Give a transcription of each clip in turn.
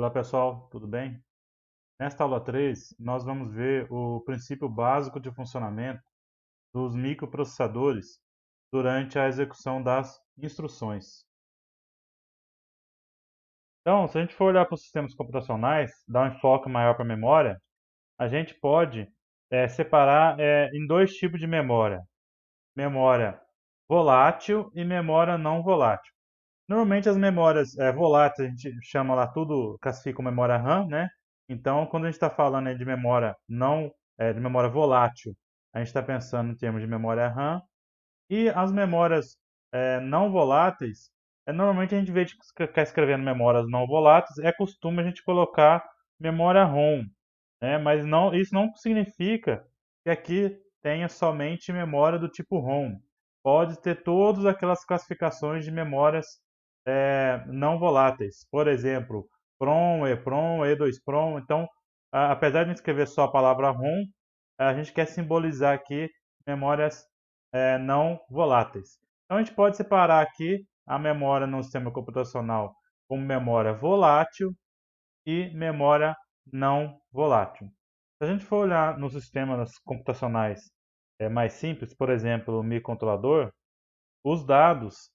Olá pessoal, tudo bem? Nesta aula 3, nós vamos ver o princípio básico de funcionamento dos microprocessadores durante a execução das instruções. Então, se a gente for olhar para os sistemas computacionais, dar um enfoque maior para a memória, a gente pode separar em dois tipos de memória: memória volátil e memória não volátil. Normalmente as memórias voláteis, a gente chama lá tudo, classifica como memória RAM, né? Então, quando a gente está falando aí de memória não, de memória volátil, a gente está pensando em termos de memória RAM. E as memórias não voláteis, normalmente a gente vê que está escrevendo memórias não voláteis, é costume a gente colocar memória ROM, né? Mas não, isso não significa que aqui tenha somente memória do tipo ROM. Pode ter todas aquelas classificações de memórias não voláteis. Por exemplo, PROM, EPROM, E2PROM. Então, apesar de escrever só a palavra ROM, a gente quer simbolizar aqui memórias não voláteis. Então, a gente pode separar aqui a memória no sistema computacional como memória volátil e memória não volátil. Se a gente for olhar nos sistemas computacionais mais simples, por exemplo, o microcontrolador, os dados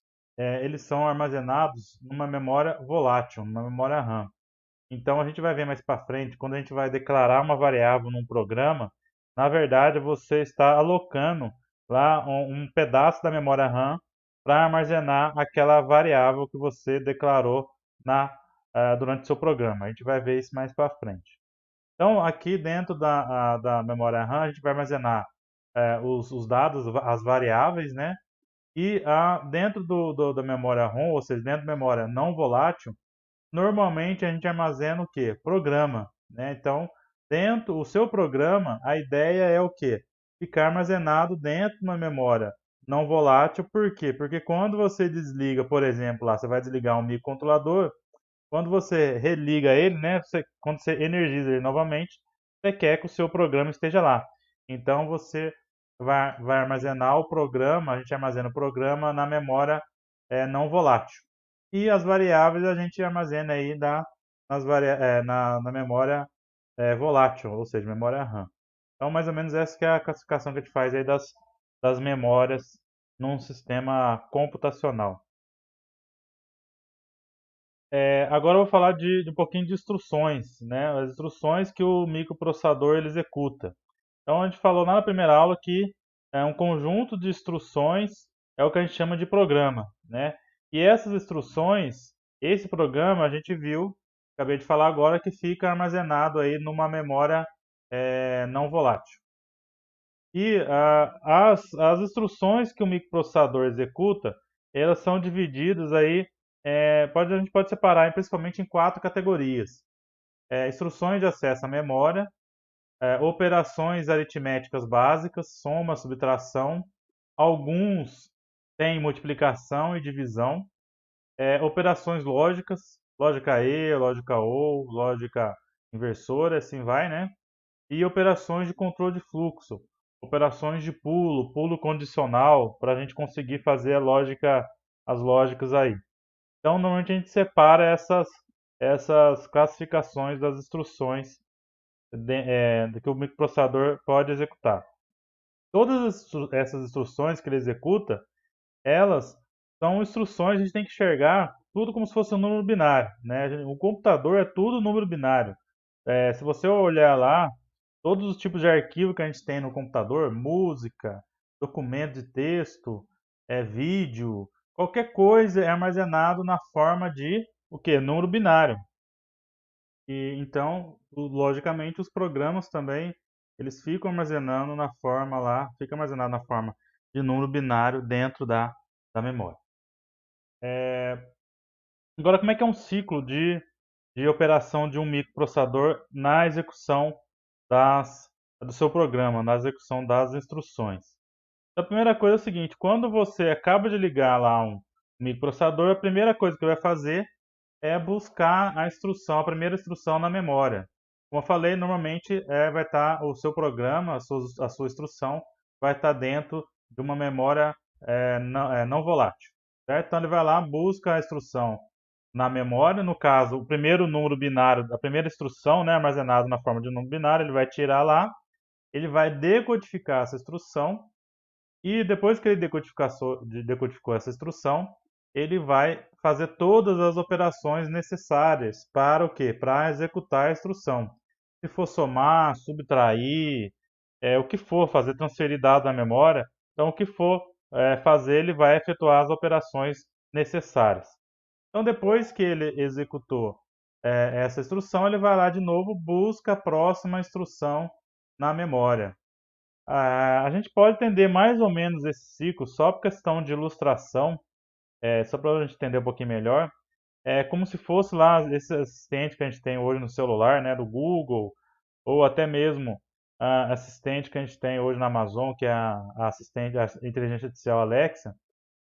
eles são armazenados numa memória volátil, numa memória RAM. Então a gente vai ver mais para frente, quando a gente vai declarar uma variável num programa, na verdade você está alocando lá um pedaço da memória RAM para armazenar aquela variável que você declarou durante o seu programa. A gente vai ver isso mais para frente. Então aqui dentro da memória RAM a gente vai armazenar os dados, as variáveis, né? E dentro da memória ROM, ou seja, dentro da memória não volátil, normalmente a gente armazena o que? Programa, né? Então, dentro do seu programa, a ideia é o que? Ficar armazenado dentro de uma memória não volátil. Por quê? Porque quando você desliga, por exemplo, lá você vai desligar um microcontrolador, quando você religa ele, né? Quando você energiza ele novamente, você quer que o seu programa esteja lá. Então você vai armazenar o programa, a gente armazena o programa na memória não volátil. E as variáveis a gente armazena aí na memória volátil, ou seja, memória RAM. Então, mais ou menos essa que é a classificação que a gente faz aí das memórias num sistema computacional. Agora eu vou falar de um pouquinho de instruções, né? As instruções que o microprocessador ele executa. Então, a gente falou lá na primeira aula que um conjunto de instruções é o que a gente chama de programa, né? E essas instruções, esse programa a gente viu, acabei de falar agora, que fica armazenado aí numa memória não volátil. E as instruções que o microprocessador executa, elas são divididas aí, a gente pode separar principalmente em quatro categorias. Instruções de acesso à memória, operações aritméticas básicas, soma, subtração. Alguns têm multiplicação e divisão. Operações lógicas, lógica E, lógica OR, lógica inversora, assim vai, né? E operações de controle de fluxo, operações de pulo, pulo condicional, para a gente conseguir fazer as lógicas aí. Então, normalmente a gente separa essas classificações das instruções que o microprocessador pode executar. Todas essas instruções que ele executa, elas são instruções, a gente tem que enxergar tudo como se fosse um número binário, né? O computador é tudo número binário. Se você olhar lá, todos os tipos de arquivo que a gente tem no computador, música, documento de texto, vídeo, qualquer coisa é armazenado na forma de o que? Número binário. E então, logicamente, os programas também eles ficam armazenando na forma lá, fica armazenado na forma de número binário dentro da memória. Agora, como é que é um ciclo de operação de um microprocessador na execução do seu programa, na execução das instruções? A primeira coisa é o seguinte: quando você acaba de ligar lá um microprocessador, a primeira coisa que vai fazer é buscar a instrução, a primeira instrução na memória. Como eu falei, normalmente vai estar o seu programa, a sua instrução vai estar dentro de uma memória não volátil, certo? Então ele vai lá, busca a instrução na memória. No caso, o primeiro número binário, a primeira instrução, né, armazenado na forma de um número binário, ele vai tirar lá, ele vai decodificar essa instrução e depois que ele decodificou essa instrução, ele vai fazer todas as operações necessárias para o quê? Para executar a instrução. Se for somar, subtrair, o que for, fazer transferir dados na memória, então o que for fazer, ele vai efetuar as operações necessárias. Então, depois que ele executou essa instrução, ele vai lá de novo, busca a próxima instrução na memória. A gente pode entender mais ou menos esse ciclo só por questão de ilustração, só para a gente entender um pouquinho melhor. É como se fosse lá esse assistente que a gente tem hoje no celular, né, do Google, ou até mesmo a assistente que a gente tem hoje na Amazon, que é a assistente, a inteligência artificial Alexa.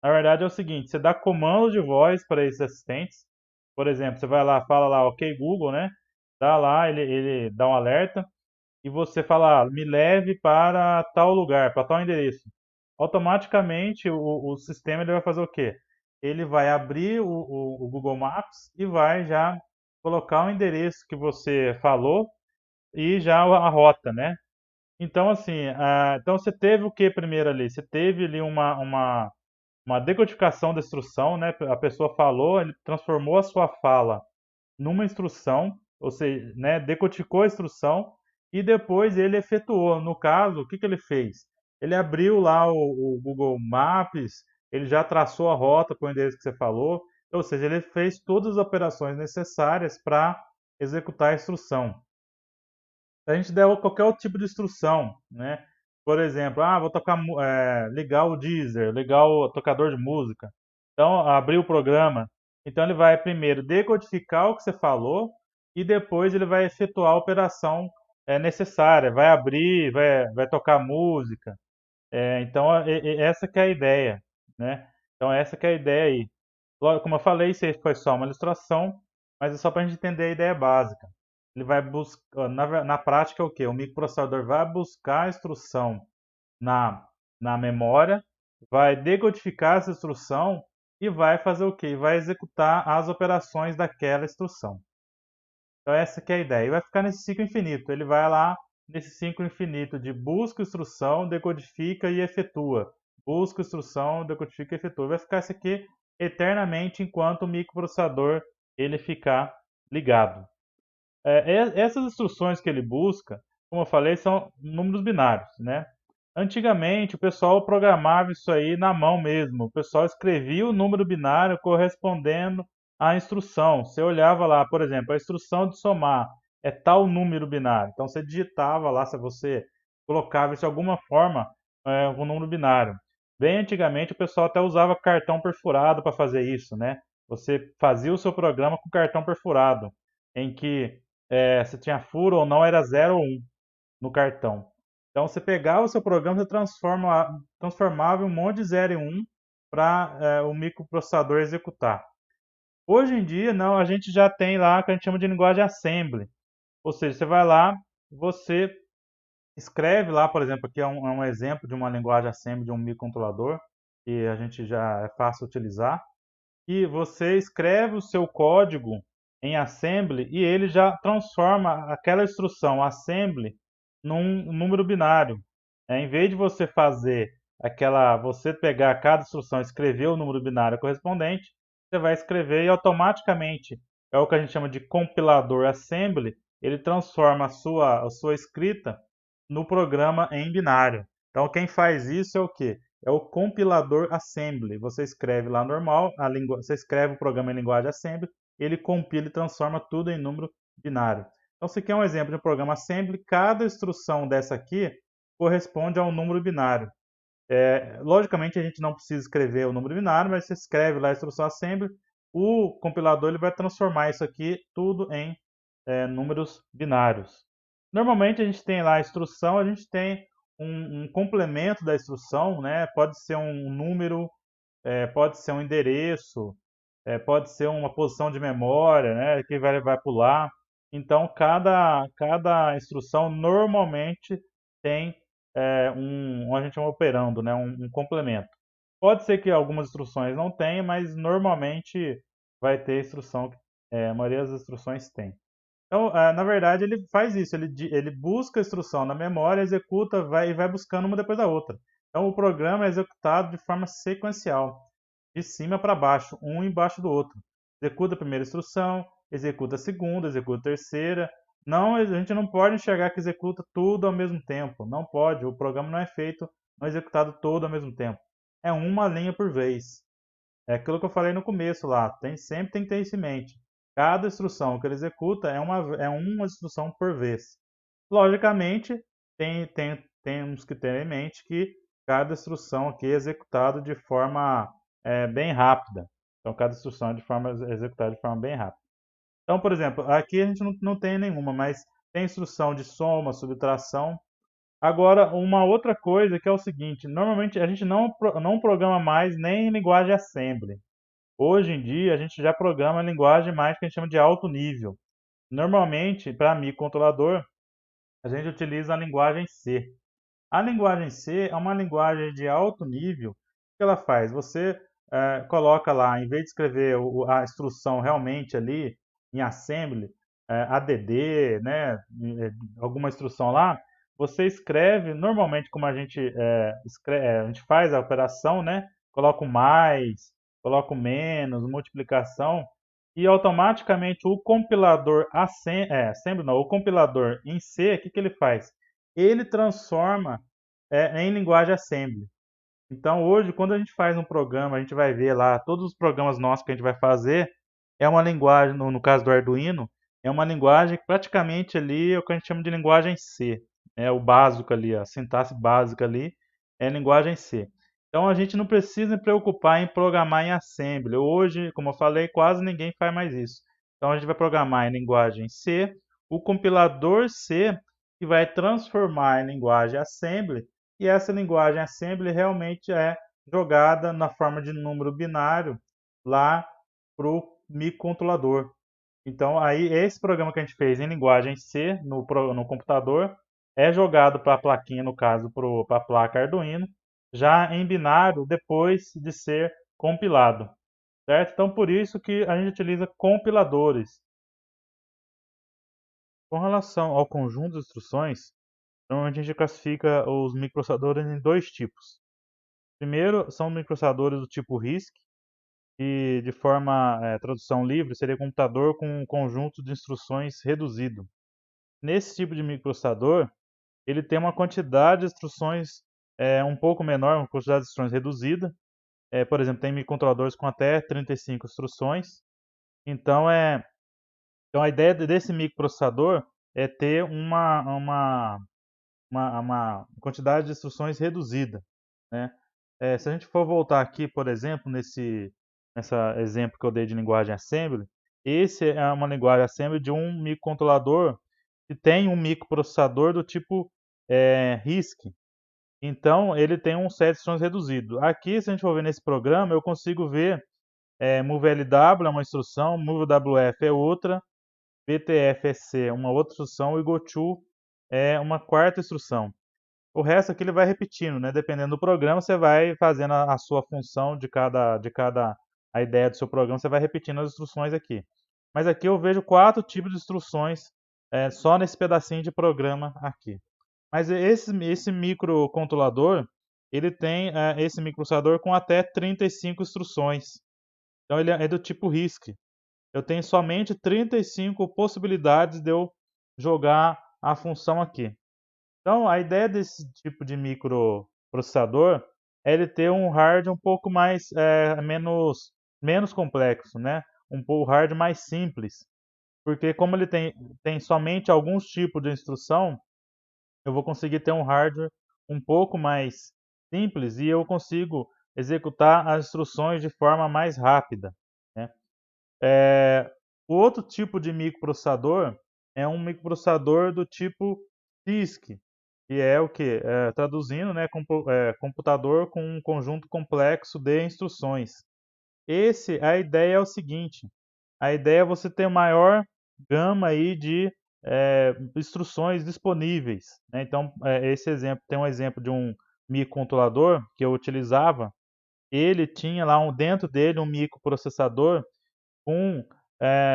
Na verdade é o seguinte, você dá comando de voz para esses assistentes. Por exemplo, você vai lá, fala lá, OK Google, né? Dá lá, ele dá um alerta e você fala, me leve para tal lugar, para tal endereço. Automaticamente o sistema ele vai fazer o quê? Ele vai abrir o Google Maps e vai já colocar o endereço que você falou e já a rota, né? Então, assim, então você teve o que primeiro ali? Você teve ali uma decodificação da instrução, né? A pessoa falou, ele transformou a sua fala numa instrução, ou seja, né, decodificou a instrução e depois ele efetuou. No caso, o que que ele fez? Ele abriu lá o Google Maps, ele já traçou a rota para o endereço que você falou, ou seja, ele fez todas as operações necessárias para executar a instrução. Se a gente der qualquer outro tipo de instrução, né? Por exemplo, vou tocar, ligar o Deezer, ligar o tocador de música. Então, abrir o programa. Então, ele vai primeiro decodificar o que você falou e depois ele vai efetuar a operação necessária. Vai abrir, vai tocar música. Então, essa que é a ideia, né? Então, essa que é a ideia aí. Como eu falei, isso aí foi só uma ilustração, mas é só para a gente entender a ideia básica. Ele vai buscar, na prática, é o quê? O microprocessador vai buscar a instrução na memória, vai decodificar essa instrução e vai fazer o quê? Vai executar as operações daquela instrução. Então, essa que é a ideia. E vai ficar nesse ciclo infinito. Ele vai lá nesse ciclo infinito de busca, instrução, decodifica e efetua. Busca, instrução, decodifica e efetua. Vai ficar isso aqui eternamente enquanto o microprocessador ele ficar ligado. Essas instruções que ele busca, como eu falei, são números binários, né? Antigamente, o pessoal programava isso aí na mão mesmo. O pessoal escrevia o número binário correspondendo à instrução. Você olhava lá, por exemplo, a instrução de somar é tal número binário. Então, você digitava lá, se você colocava isso de alguma forma, um número binário. Bem antigamente, o pessoal até usava cartão perfurado para fazer isso, né? Você fazia o seu programa com cartão perfurado, em que se tinha furo ou não, era 0 ou 1 no cartão. Então, você pegava o seu programa, você transformava em um monte de 0 e 1 para o microprocessador executar. Hoje em dia, não, a gente já tem lá o que a gente chama de linguagem assembly. Ou seja, você vai lá, você escreve lá, por exemplo, aqui é um exemplo de uma linguagem assembly de um microcontrolador, que a gente já é fácil utilizar. E você escreve o seu código em assembly e ele já transforma aquela instrução assembly num número binário. Em vez de você fazer você pegar cada instrução e escrever o número binário correspondente, você vai escrever e automaticamente é o que a gente chama de compilador assembly, ele transforma a sua escrita no programa em binário. Então quem faz isso é o quê? É o compilador assembly. Você escreve lá normal, você escreve o programa em linguagem assembly, ele compila e transforma tudo em número binário. Então, se quer um exemplo de um programa assembly, cada instrução dessa aqui corresponde a um número binário. Logicamente, a gente não precisa escrever o número binário, mas você escreve lá a instrução assembly, o compilador ele vai transformar isso aqui tudo em números binários. Normalmente, a gente tem lá a instrução, a gente tem um complemento da instrução, né? Pode ser um número, pode ser um endereço, pode ser uma posição de memória, né? Que vai pular. Então, cada instrução normalmente tem a gente chama operando, né? Um complemento. Pode ser que algumas instruções não tenham, mas normalmente vai ter instrução, a maioria das instruções tem. Então, na verdade, ele faz isso, ele busca a instrução na memória, executa e vai buscando uma depois da outra. Então, o programa é executado de forma sequencial, de cima para baixo, um embaixo do outro. Executa a primeira instrução, executa a segunda, executa a terceira. Não, a gente não pode enxergar que executa tudo ao mesmo tempo. Não pode, o programa não é feito, não é executado todo ao mesmo tempo. É uma linha por vez. É aquilo que eu falei no começo lá, sempre tem que ter isso em mente. Cada instrução que ele executa é uma instrução por vez. Logicamente, temos que ter em mente que cada instrução aqui é executada de forma bem rápida. Então, cada instrução é executada de forma bem rápida. Então, por exemplo, aqui a gente não tem nenhuma, mas tem instrução de soma, subtração. Agora, uma outra coisa que é o seguinte, normalmente a gente não programa mais nem em linguagem assembly. Hoje em dia, a gente já programa em linguagem mais que a gente chama de alto nível. Normalmente, para microcontrolador, a gente utiliza a linguagem C. A linguagem C é uma linguagem de alto nível. O que ela faz? Você coloca lá, em vez de escrever a instrução realmente ali em assembly, ADD, né, alguma instrução lá, você escreve normalmente como a gente faz a operação, né? Coloca o mais, coloca o menos, multiplicação e automaticamente o compilador assembly não, o compilador em C, o que ele faz? Ele transforma em linguagem assembly. Então, hoje, quando a gente faz um programa, a gente vai ver lá, todos os programas nossos que a gente vai fazer, é uma linguagem, no caso do Arduino, é uma linguagem que praticamente ali é o que a gente chama de linguagem C. É o básico ali, a sintaxe básica ali é linguagem C. Então, a gente não precisa se preocupar em programar em assembly. Hoje, como eu falei, quase ninguém faz mais isso. Então, a gente vai programar em linguagem C, o compilador C, que vai transformar em linguagem assembly, e essa linguagem assembly realmente é jogada na forma de número binário lá para o microcontrolador. Então, aí esse programa que a gente fez em linguagem C no computador é jogado para a plaquinha, no caso, para a placa Arduino, já em binário depois de ser compilado, certo? Então, por isso que a gente utiliza compiladores. Com relação ao conjunto de instruções, normalmente a gente classifica os microprocessadores em dois tipos. Primeiro, são microprocessadores do tipo RISC, que de forma tradução livre seria computador com um conjunto de instruções reduzido. Nesse tipo de microprocessador, ele tem uma quantidade de instruções um pouco menor, uma quantidade de instruções reduzida. Por exemplo, tem microcontroladores com até 35 instruções. Então, então a ideia desse microprocessador é ter uma quantidade de instruções reduzida, né? Se a gente for voltar aqui, por exemplo, nessa exemplo que eu dei de linguagem assembly, esse é uma linguagem assembly de um microcontrolador que tem um microprocessador do tipo RISC. Então, ele tem um set de instruções reduzido. Aqui, se a gente for ver nesse programa, eu consigo ver MoveLW é uma instrução, MoveWF é outra, BTFSC é uma outra instrução e GoTo é uma quarta instrução. O resto aqui ele vai repetindo, né? Dependendo do programa, você vai fazendo a sua função a ideia do seu programa, você vai repetindo as instruções aqui. Mas aqui eu vejo 4 tipos de instruções só nesse pedacinho de programa aqui. Mas esse microcontrolador, ele tem esse microprocessador com até 35 instruções. Então ele é do tipo RISC. Eu tenho somente 35 possibilidades de eu jogar a função aqui. Então, a ideia desse tipo de microprocessador é ele ter um hardware um pouco menos complexo, né? O hardware mais simples, porque como ele tem somente alguns tipos de instrução, eu vou conseguir ter um hardware um pouco mais simples e eu consigo executar as instruções de forma mais rápida, né? O outro tipo de microprocessador é um microprocessador do tipo CISC, que é o que? Traduzindo, né, computador com um conjunto complexo de instruções. A ideia é o seguinte, a ideia é você ter maior gama aí de instruções disponíveis, né? Então, esse exemplo, tem um exemplo de um microcontrolador que eu utilizava, ele tinha lá dentro dele um microprocessador com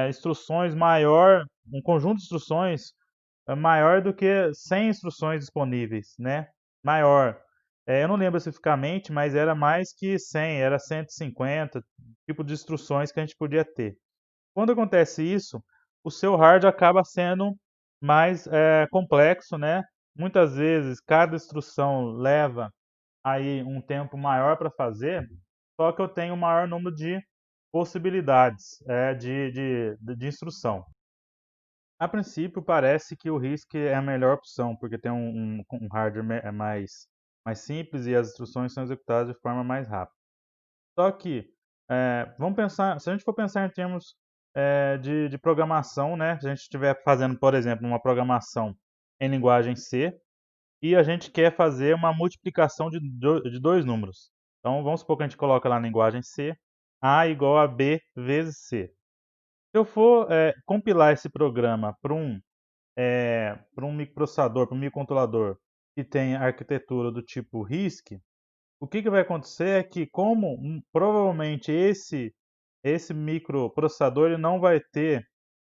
instruções maior, um conjunto de instruções maior do que 100 instruções disponíveis, né? Maior. Eu não lembro especificamente, mas era mais que 100, era 150 tipo de instruções que a gente podia ter. Quando acontece isso, o seu hard acaba sendo mais complexo, né? Muitas vezes cada instrução leva aí um tempo maior para fazer, só que eu tenho um maior número de possibilidades de instrução. A princípio, parece que o RISC é a melhor opção, porque tem um hardware mais simples e as instruções são executadas de forma mais rápida. Só que, vamos pensar, se a gente for pensar em termos de programação, né? Se a gente estiver fazendo, por exemplo, uma programação em linguagem C e a gente quer fazer uma multiplicação de dois números. Então, vamos supor que a gente coloca lá na linguagem C, A igual a B vezes C. Se eu for compilar esse programa para um microprocessador, para um microcontrolador que tem arquitetura do tipo RISC, o que vai acontecer é que, como provavelmente esse microprocessador ele não vai ter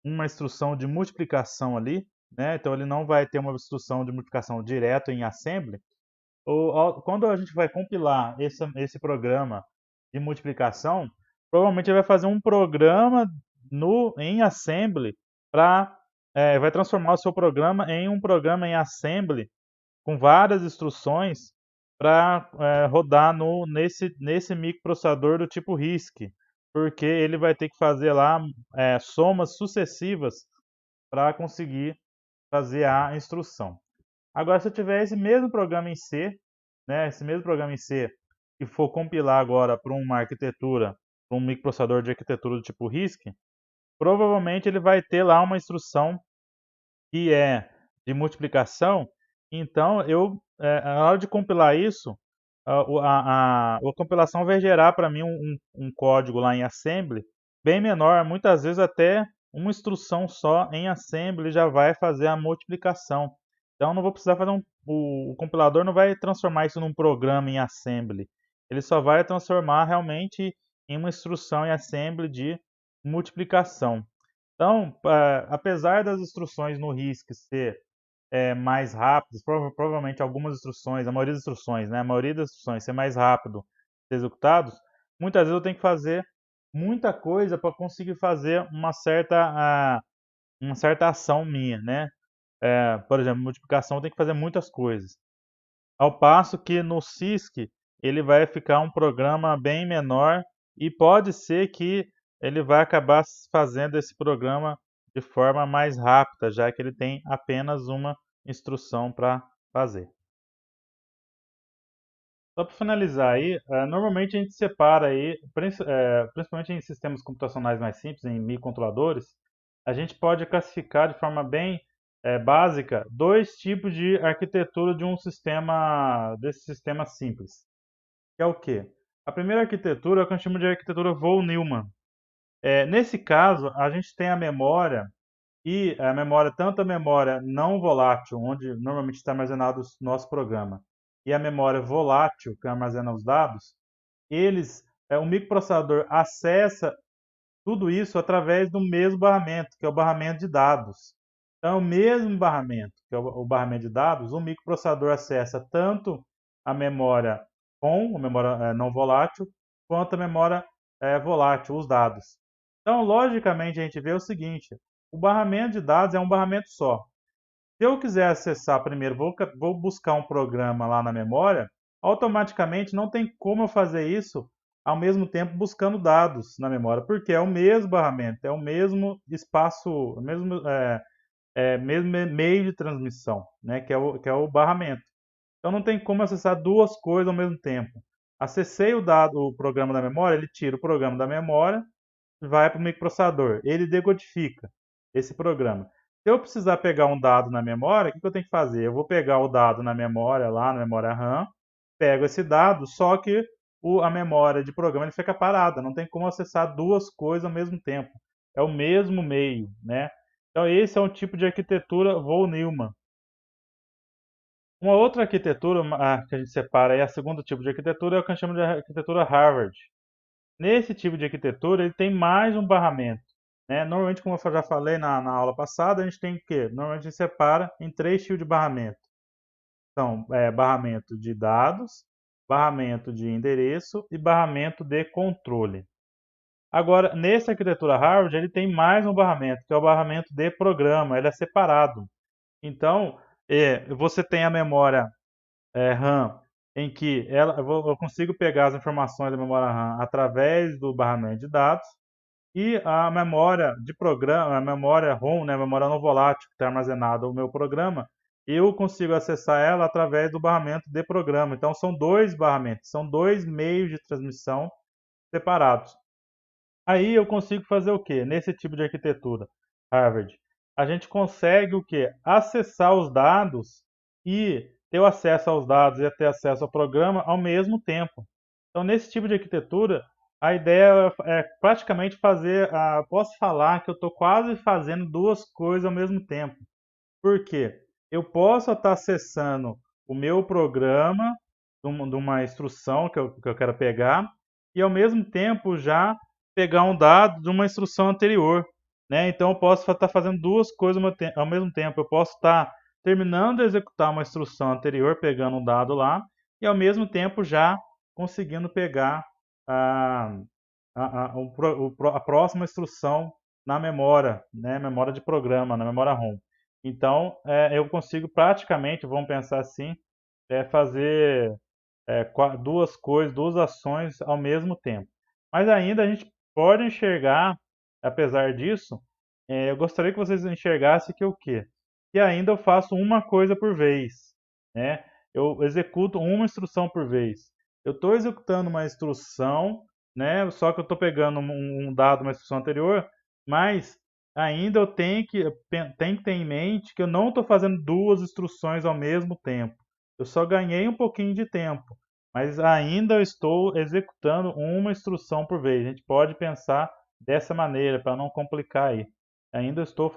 uma instrução de multiplicação ali, né? Então ele não vai ter uma instrução de multiplicação direto em assembly. Quando a gente vai compilar esse programa de multiplicação, provavelmente ele vai fazer um programa em assembly para vai transformar o seu programa em um programa em assembly com várias instruções para rodar nesse microprocessador do tipo RISC, porque ele vai ter que fazer lá somas sucessivas para conseguir fazer a instrução. Agora, se eu tiver esse mesmo programa em C, né, esse mesmo programa em C, e for compilar agora para uma arquitetura, para um microprocessador de arquitetura do tipo RISC, provavelmente ele vai ter lá uma instrução que é de multiplicação. Então, na hora de compilar isso, a compilação vai gerar para mim um código lá em assembly bem menor, muitas vezes até uma instrução só em assembly já vai fazer a multiplicação. Então, não vou precisar fazer o compilador não vai transformar isso num programa em assembly. Ele só vai transformar realmente em uma instrução em assembly de multiplicação. Então, apesar das instruções no RISC ser mais rápidas, provavelmente algumas instruções, a maioria das instruções, né, a maioria das instruções ser mais rápido ser executados, muitas vezes eu tenho que fazer muita coisa para conseguir fazer uma certa ação minha, né? Por exemplo, multiplicação eu tenho que fazer muitas coisas. Ao passo que no CISC ele vai ficar um programa bem menor e pode ser que ele vai acabar fazendo esse programa de forma mais rápida, já que ele tem apenas uma instrução para fazer. Só para finalizar aí, normalmente a gente separa aí, principalmente em sistemas computacionais mais simples, em microcontroladores, a gente pode classificar de forma bem básica dois tipos de arquitetura de um desse sistema simples, que é o quê? A primeira arquitetura é o que a gente chama de arquitetura Von-Neumann. Nesse caso, a gente tem a memória e a memória, tanto a memória não volátil, onde normalmente está armazenado o nosso programa, e a memória volátil, que armazena os dados, o microprocessador acessa tudo isso através do mesmo barramento, que é o barramento de dados. Então, o mesmo barramento, que é o barramento de dados, o microprocessador acessa tanto a memória a memória não volátil, quanto a memória volátil, os dados. Então, logicamente, a gente vê o seguinte: o barramento de dados é um barramento só. Se eu quiser acessar primeiro, vou buscar um programa lá na memória, automaticamente não tem como eu fazer isso ao mesmo tempo buscando dados na memória, porque é o mesmo barramento, é o mesmo espaço, mesmo meio de transmissão, né, que é o barramento. Então não tem como acessar duas coisas ao mesmo tempo. Acessei o programa da memória, ele tira o programa da memória, vai para o microprocessador, ele decodifica esse programa. Se eu precisar pegar um dado na memória, o que eu tenho que fazer? Eu vou pegar o dado na memória, lá na memória RAM, pego esse dado, só que a memória de programa ele fica parada, não tem como acessar duas coisas ao mesmo tempo. É o mesmo meio, né? Então esse é um tipo de arquitetura Von-Neumann. Uma outra arquitetura que a gente separa aí, a segundo tipo de arquitetura é o que a gente chama de arquitetura Harvard. Nesse tipo de arquitetura, ele tem mais um barramento, né? Normalmente, como eu já falei na aula passada, a gente tem o quê? Normalmente a gente separa em 3 tipos de barramento. São barramento de dados, barramento de endereço e barramento de controle. Agora, nessa arquitetura Harvard, ele tem mais um barramento, que é o barramento de programa, ele é separado. Então, você tem a memória RAM, em que eu consigo pegar as informações da memória RAM através do barramento de dados, e a memória de programa, a memória ROM, né, a memória não volátil que está armazenada no meu programa, eu consigo acessar ela através do barramento de programa. Então, são 2 barramentos, são 2 meios de transmissão separados. Aí eu consigo fazer o quê? Nesse tipo de arquitetura, Harvard, a gente consegue o quê? Acessar os dados e ter o acesso aos dados e ter acesso ao programa ao mesmo tempo. Então, nesse tipo de arquitetura, a ideia é praticamente fazer, posso falar que eu estou quase fazendo 2 coisas ao mesmo tempo. Por quê? Eu posso estar acessando o meu programa de uma instrução que eu quero pegar e ao mesmo tempo já pegar um dado de uma instrução anterior, né? Então eu posso estar fazendo 2 coisas ao mesmo tempo. Eu posso estar terminando de executar uma instrução anterior, pegando um dado lá, e ao mesmo tempo já conseguindo pegar a, a próxima instrução na memória, né? Memória de programa, na memória ROM. Então, eu consigo praticamente, vamos pensar assim, fazer 2 coisas, 2 ações ao mesmo tempo. Mas ainda a gente pode enxergar, apesar disso, eu gostaria que vocês enxergassem que o quê? Que ainda eu faço uma coisa por vez, né? Eu executo uma instrução por vez. Eu estou executando uma instrução, né? Só que eu estou pegando um dado, uma instrução anterior, mas ainda eu tenho que ter em mente que eu não estou fazendo 2 instruções ao mesmo tempo. Eu só ganhei um pouquinho de tempo, mas ainda eu estou executando uma instrução por vez. A gente pode pensar dessa maneira para não complicar aí. Ainda estou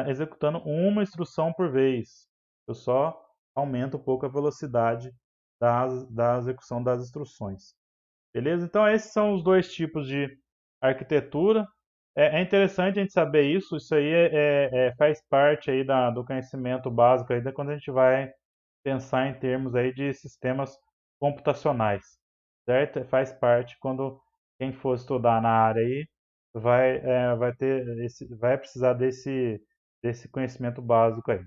executando uma instrução por vez. Eu só aumento um pouco a velocidade da execução das instruções. Beleza? Então esses são os 2 tipos de arquitetura. É interessante a gente saber isso. Isso aí faz parte aí do conhecimento básico aí, quando a gente vai pensar em termos aí de sistemas computacionais, certo? Faz parte quando quem for estudar na área aí vai precisar desse conhecimento básico aí.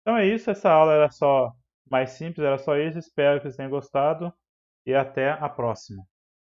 Então é isso, essa aula era só mais simples, era só isso. Espero que vocês tenham gostado e até a próxima.